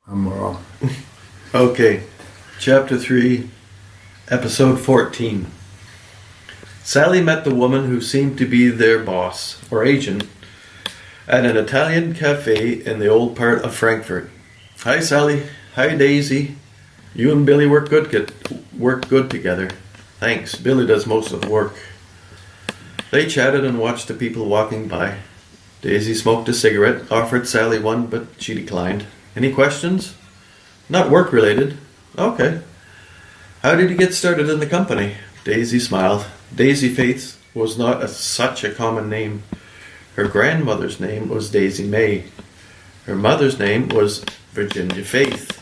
I'm wrong. Okay, Chapter 3, Episode 14. Sally met the woman who seemed to be their boss, or agent, at an Italian cafe in the old part of Frankfurt. Hi, Sally. Hi, Daisy. You and Billy work good together. Thanks. Billy does most of the work. They chatted and watched the people walking by. Daisy smoked a cigarette, offered Sally one, but she declined. Any questions? Not work-related. Okay. How did you get started in the company? Daisy smiled. Daisy Faith was not such a common name. Her grandmother's name was Daisy May. Her mother's name was Virginia Faith.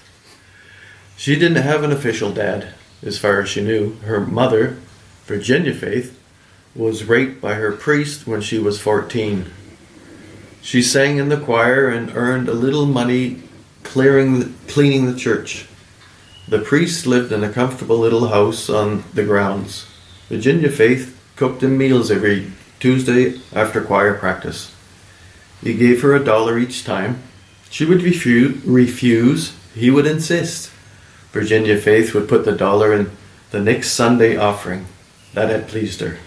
She didn't have an official dad, as far as she knew. Her mother, Virginia Faith, was raped by her priest when she was 14. She sang in the choir and earned a little money cleaning the church. The priest lived in a comfortable little house on the grounds. Virginia Faith cooked him meals every Tuesday after choir practice. He gave her $1 each time. She would refuse. He would insist. Virginia Faith would put the $1 in the next Sunday offering. That had pleased her.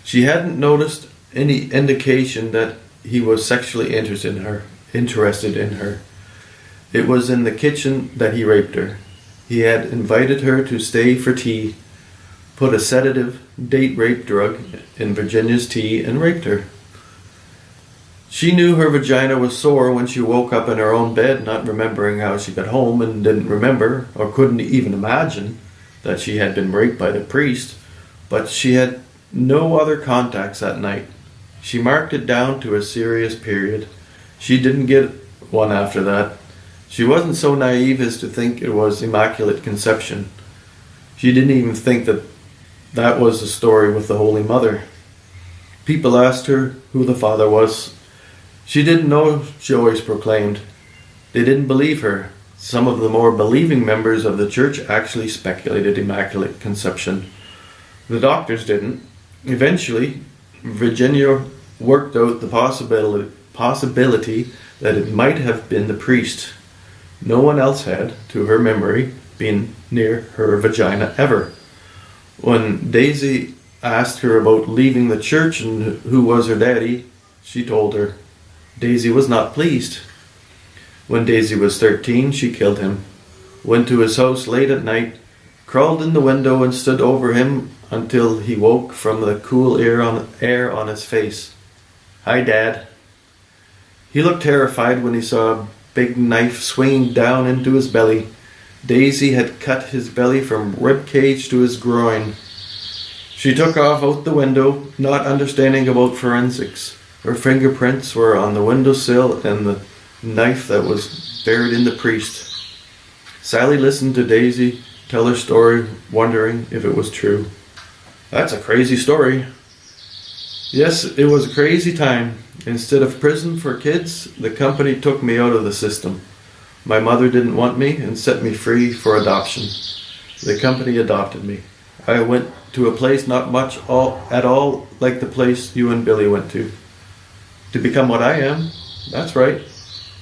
She hadn't noticed any indication that he was sexually interested in her. It was in the kitchen that he raped her. He had invited her to stay for tea, put a sedative, date rape drug in Virginia's tea, and raped her. She knew her vagina was sore when she woke up in her own bed, not remembering how she got home, and didn't remember, or couldn't even imagine, that she had been raped by the priest, but she had no other contacts that night. She marked it down to a serious period. She didn't get one after that. She wasn't so naive as to think it was Immaculate Conception. She didn't even think that was the story with the Holy Mother. People asked her who the father was. She didn't know, she always proclaimed. They didn't believe her. Some of the more believing members of the church actually speculated Immaculate Conception. The doctors didn't. Eventually, Virginia worked out the possibility that it might have been the priest. No one else had, to her memory, been near her vagina ever. When Daisy asked her about leaving the church and who was her daddy, she told her. Daisy was not pleased. When Daisy was 13, she killed him, went to his house late at night, crawled in the window and stood over him until he woke from the cool air on his face. Hi, Dad. He looked terrified when he saw a big knife swinging down into his belly. Daisy had cut his belly from rib cage to his groin. She took off out the window, not understanding about forensics. Her fingerprints were on the windowsill and the knife that was buried in the priest. Sally listened to Daisy tell her story, wondering if it was true. That's a crazy story. Yes, it was a crazy time. Instead of prison for kids, the company took me out of the system. My mother didn't want me and set me free for adoption. The company adopted me. I went to a place not much at all like the place you and Billy went to become what I am. That's right.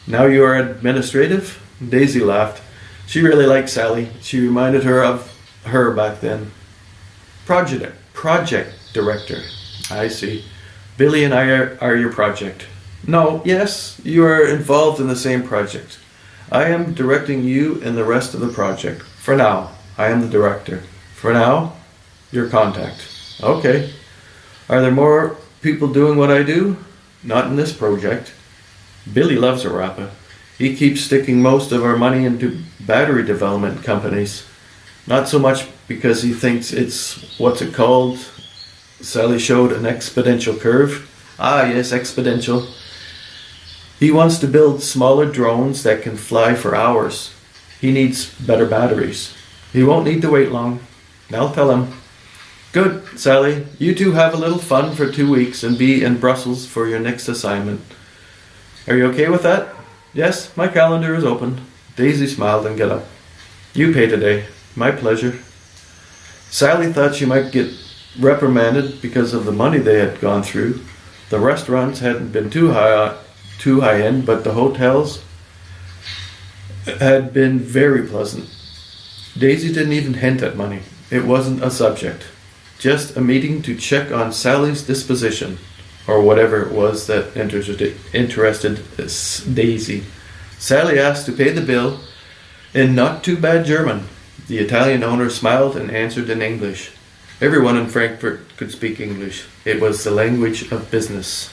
Now you are administrative? Daisy laughed. She really liked Sally. She reminded her of her back then. Project director. I see. Billy and I are your project. No, yes, you are involved in the same project. I am directing you and the rest of the project. For now, I am the director. For now, your contact. Okay. Are there more people doing what I do? Not in this project. Billy loves Erapa. He keeps sticking most of our money into battery development companies. Not so much because he thinks it's, what's it called? Sally showed an exponential curve. Ah, yes, exponential. He wants to build smaller drones that can fly for hours. He needs better batteries. He won't need to wait long. I'll tell him. Good, Sally. You two have a little fun for 2 weeks and be in Brussels for your next assignment. Are you okay with that? Yes, my calendar is open. Daisy smiled and got up. You pay today. My pleasure. Sally thought she might get reprimanded because of the money they had gone through. The restaurants hadn't been too high end, but the hotels had been very pleasant. Daisy didn't even hint at money. It wasn't a subject. Just a meeting to check on Sally's disposition, or whatever it was that interested Daisy. Sally asked to pay the bill in not too bad German. The Italian owner smiled and answered in English. Everyone in Frankfurt could speak English. It was the language of business.